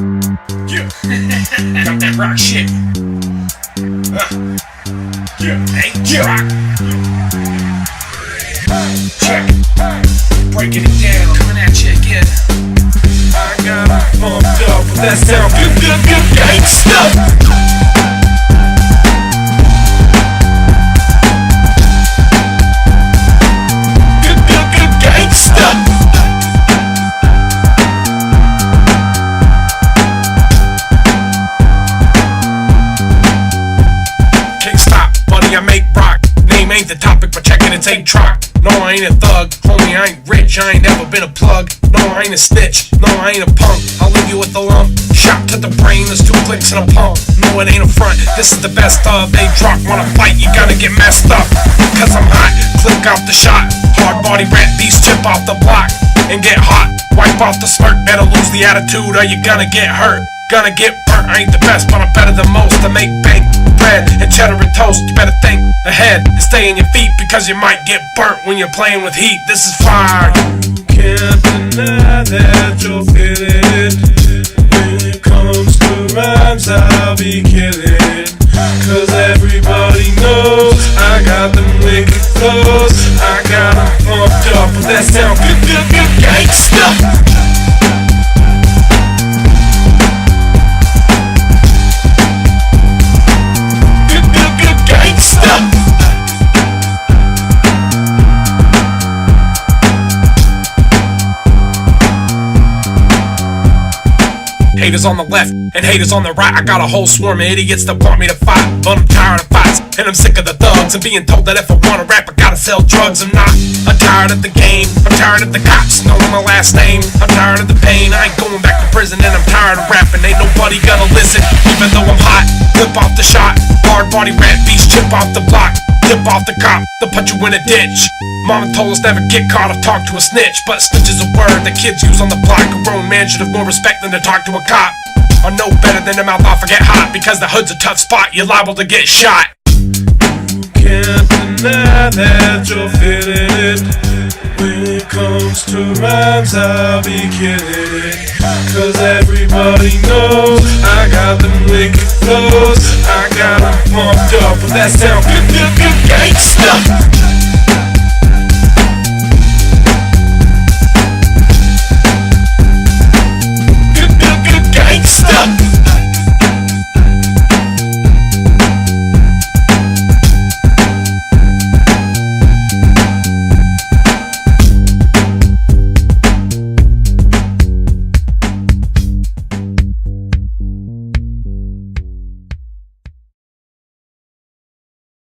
Yeah. Got that rock shit. Yeah. A-troc. Check. Breaking it down. Coming at you again. I got pumped up with that sound. Good gangsta. I make rock, name ain't the topic, but check it, it's A-troc. No, I ain't a thug, homie, I ain't rich, I ain't never been a plug. No, I ain't a snitch, no, I ain't a punk. I'll leave you with a lump, shot to the brain, there's 2 clicks and a pump. No, it ain't a front, this is the best of. A-troc, wanna fight, you gotta get messed up. Cause I'm hot, click out the shot. Hard body rat beast, tip off the block and get hot. Wipe off the smirk, better lose the attitude or you're gonna get hurt. Gonna get burnt, I ain't the best, but I'm better than most. To make bank, bread, and cheddar and toast. You better think ahead and stay on your feet, because you might get burnt when you're playing with heat. This is fire. You can't deny that you're feeling it. When it comes to rhymes, I'll be killing. Cause everybody knows I got them wicked flows. I got them pumped up with that sound. Good gangsta. Haters on the left and haters on the right. I got a whole swarm of idiots that want me to fight, but I'm tired of fights and I'm sick of the thugs and being told that if I wanna rap I gotta sell drugs. I'm tired of the game, I'm tired of the cops knowing my last name. I'm tired of the pain, I ain't going back to prison, and I'm tired of rapping, ain't nobody gonna listen. Even though I'm hot, flip off the shot. Hard body rat beast, chip off the block. Tip off the cop, they'll put you in a ditch. Mama told us never get caught or talk to a snitch, but snitch is a word that kids use on the block. A grown man should have more respect than to talk to a cop. Or know better than to mouth off or get hot, because the hood's a tough spot, you're liable to get shot. You can't deny that you're feeling it. When it comes to rhymes, I'll be killing it. Cause everybody knows I got them wicked flows. I got them pumped up with that sound. Good gangsta.